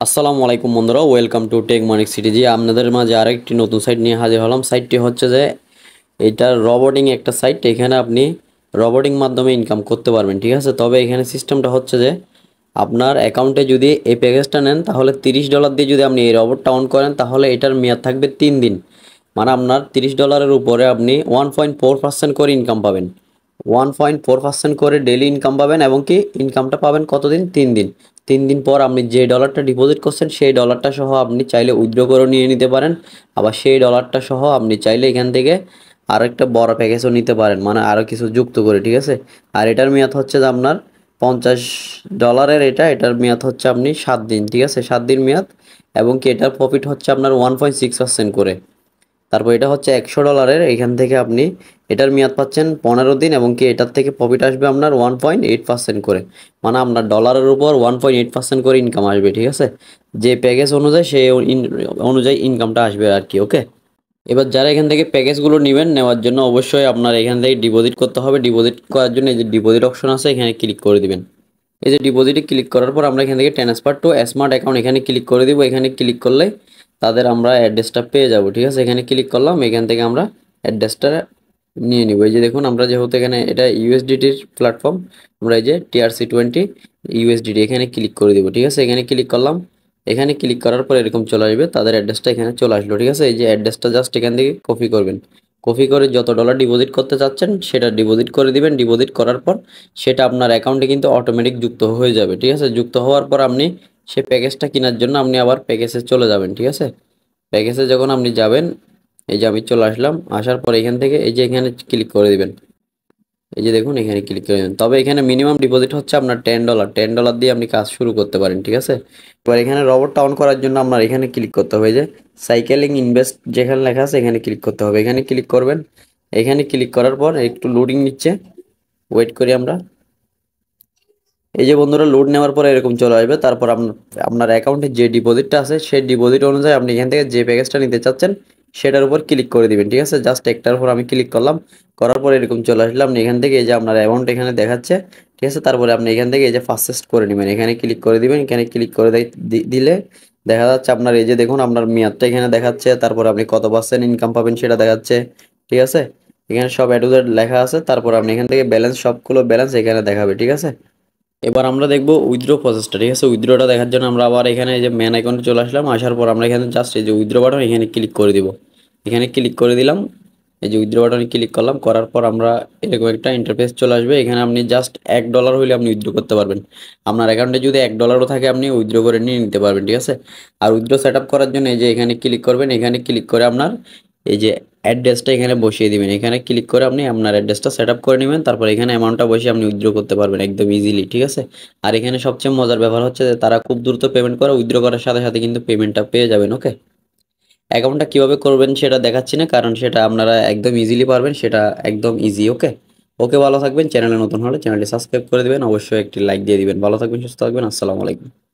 আসসালামু আলাইকুম বন্ধুরা, welcome to tech Manik city. জি, আপনাদের মাঝে আরেকটি নতুন সাইট নিয়ে হাজির হলাম। সাইটটি হচ্ছে যে এটা রবোটিং একটা সাইট। এখানে আপনি রবোটিং মাধ্যমে ইনকাম করতে পারবেন, ঠিক আছে। তবে এখানে সিস্টেমটা হচ্ছে যে আপনার অ্যাকাউন্টে যদি এই প্যাকেজটা নেন তাহলে $30 দিয়ে যদি আপনি এই রবোটটা অন করেন তাহলে এটার মেয়াদ থাকবে 3 দিন। মানে আপনার $30 উপরে আপনি 1.4% করে ইনকাম পাবেন। 1.4% করে ডেলি ইনকাম পাবেন, এবং কি ইনকামটা পাবেন কতদিন? 3 দিন। 3 দিন পর আপনি যে ডলারটা ডিপোজিট করছেন সেই ডলারটা সহ আপনি চাইলে উইথড্র করে নিয়ে নিতে পারেন। আবার সেই ডলারটা সহ আপনি চাইলে এখান থেকে আরও একটা বড় প্যাকেজও নিতে পারেন, মানে আরও কিছু যুক্ত করে, ঠিক আছে। আর এটার মেয়াদ হচ্ছে যে আপনার $50 এটার মেয়াদ হচ্ছে আপনি 7 দিন, ঠিক আছে, 7 দিন মেয়াদ। এবং কি এটার প্রফিট হচ্ছে আপনার 1.6% করে। তারপর এটা হচ্ছে $100, এখান থেকে আপনি এটার মেয়াদ পাচ্ছেন 15 দিন, এবং কি এটার থেকে প্রফিট আসবে আপনার 1.8% করে। মানে আপনার ডলারের উপর 1.8% করে ইনকাম আসবে, ঠিক আছে। যে প্যাকেজ অনুযায়ী সেই অনুযায়ী ইনকামটা আসবে আর কি, ওকে। এবার যারা এখান থেকে প্যাকেজগুলো নেবেন, নেওয়ার জন্য অবশ্যই আপনার এখান থেকে ডিপোজিট করতে হবে। ডিপোজিট করার জন্য এই যে ডিপোজিট অপশন আছে, এখানে ক্লিক করে দিবেন। এই যে ডিপোজিটে ক্লিক করার পর আমরা এখান থেকে ট্রান্সফার টু স্মার্ট অ্যাকাউন্ট এখানে ক্লিক করে দিব। এখানে ক্লিক করলে তাদের আমরা অ্যাড্রেসটা পেয়ে যাব, ঠিক আছে। এখানে ক্লিক করলাম, এখান থেকে আমরা অ্যাড্রেসটা নিয়ে নিব। এই যে দেখুন, আমরা যেহেতু এখানে এটা ইউএসডিটির প্ল্যাটফর্ম, আমরা এই যে TRC20 ইউএসডিটি এখানে ক্লিক করে দিব, ঠিক আছে। এখানে ক্লিক করলাম। এখানে ক্লিক করার পর এরকম চলে আসবে, তাদের অ্যাড্রেসটা এখানে চলে আসলো, ঠিক আছে। এই যে অ্যাড্রেসটা জাস্ট এখান থেকে কপি করবেন। কপি করে যত ডলার ডিপোজিট করতে চাচ্ছেন সেটা ডিপোজিট করে দিবেন। ডিপোজিট করার পর সেটা আপনার অ্যাকাউন্টে কিন্তু অটোমেটিক যুক্ত হয়ে যাবে, ঠিক আছে। যুক্ত হওয়ার পর আপনি সে প্যাকেজটা কেনার জন্য আপনি আবার প্যাকেজে চলে যাবেন, ঠিক আছে। প্যাকেজে যখন আপনি যাবেন, এই যে আমি চলে আসলাম। আসার পর এখান থেকে এই যে এখানে ক্লিক করে দিবেন। এই যে দেখুন, এখানে ক্লিক করে দেবেন। তবে এখানে মিনিমাম ডিপোজিট হচ্ছে আপনার $10। $10 দিয়ে আপনি কাজ শুরু করতে পারেন, ঠিক আছে। এবার এখানে রবটটা অন করার জন্য আপনার এখানে ক্লিক করতে হবে। এই যে সাইকেলিং ইনভেস্ট যেখানে লেখা আছে এখানে ক্লিক করতে হবে। এখানে ক্লিক করবেন। এখানে ক্লিক করার পর একটু লোডিং নিচ্ছে, ওয়েট করি আমরা। এই যে বন্ধুরা, লোড নেওয়ার পরে এরকম চলে আসবে। তারপর আপনার অ্যাকাউন্টে যে ডিপোজিটটা আছে সেই ডিপোজিট অনুযায়ী আপনি এখান থেকে যে প্যাকেজটা নিতে চাচ্ছেন সেটার উপর ক্লিক করে দিবেন, ঠিক আছে। জাস্ট একটার উপর আমি ক্লিক করলাম। করার পর এরকম চলে আসলে আপনি এখান থেকে এই যে আপনার অ্যামাউন্ট এখানে দেখাচ্ছে, ঠিক আছে। তারপরে আপনি এখান থেকে এই যে পারচেস করে নেবেন, এখানে ক্লিক করে দিবেন। এখানে ক্লিক করে দিলে দেখা যাচ্ছে আপনার এই যে দেখুন আপনার মেয়াদটা এখানে দেখাচ্ছে। তারপর আপনি কত পার্সেন্ট ইনকাম পাবেন সেটা দেখাচ্ছে, ঠিক আছে। এখানে সব এ টু জেড লেখা আছে। তারপর আপনি এখান থেকে ব্যালেন্স, সবগুলো ব্যালেন্স এখানে দেখাবে, ঠিক আছে। এবার আমরা দেখবো উইথড্র প্রসেসটা, ঠিক আছে। উইথড্রটা দেখার জন্য আমরা আবার এখানে এই যে মেন আইকনে চলে আসলাম। আসার পর আমরা এখানে জাস্ট এই যে উইথড্র বাটন এখানে ক্লিক করে দিব। এখানে ক্লিক করে দিলাম। এই যে উইথড্র বাটনে ক্লিক করলাম। করার পর আমরা এরকম একটা ইন্টারফেস চলে আসবে। এখানে আপনি জাস্ট $1 হইলে আপনি উইথড্র করতে পারবেন। আপনার অ্যাকাউন্টে যদি $1ও থাকে আপনি উইথড্র করে নিয়ে নিতে পারবেন, ঠিক আছে। আর উইথড্র সেট আপ করার জন্য এই যে এখানে ক্লিক করবেন। এখানে ক্লিক করে আপনার এই যে অ্যাড্রেসটা এখানে বসিয়ে দিবেন। এখানে ক্লিক করে আপনি আপনার অ্যাড্রেসটা সেট আপ করে নেবেন। তারপর এখানে অ্যামাউন্টটা বসিয়ে আপনি উইথড্র করতে পারবেন একদম ইজিলি, ঠিক আছে। আর এখানে সবচেয়ে মজার ব্যাপার হচ্ছে যে তারা খুব দ্রুত পেমেন্ট করে, উইথড্র করার সাথে সাথে কিন্তু পেমেন্টটা পেয়ে যাবেন, ওকে। অ্যাকাউন্টটা কীভাবে করবেন সেটা দেখাচ্ছি না, কারণ সেটা আপনারা একদম ইজিলি পারবেন, সেটা একদম ইজি, ওকে। ওকে, ভালো থাকবেন। চ্যানেলে নতুন হলে চ্যানেলটি সাবস্ক্রাইব করে দিবেন, অবশ্যই একটি লাইক দিয়ে দিবেন। ভালো থাকবেন, সুস্থ থাকবেন। আসসালামু আলাইকুম।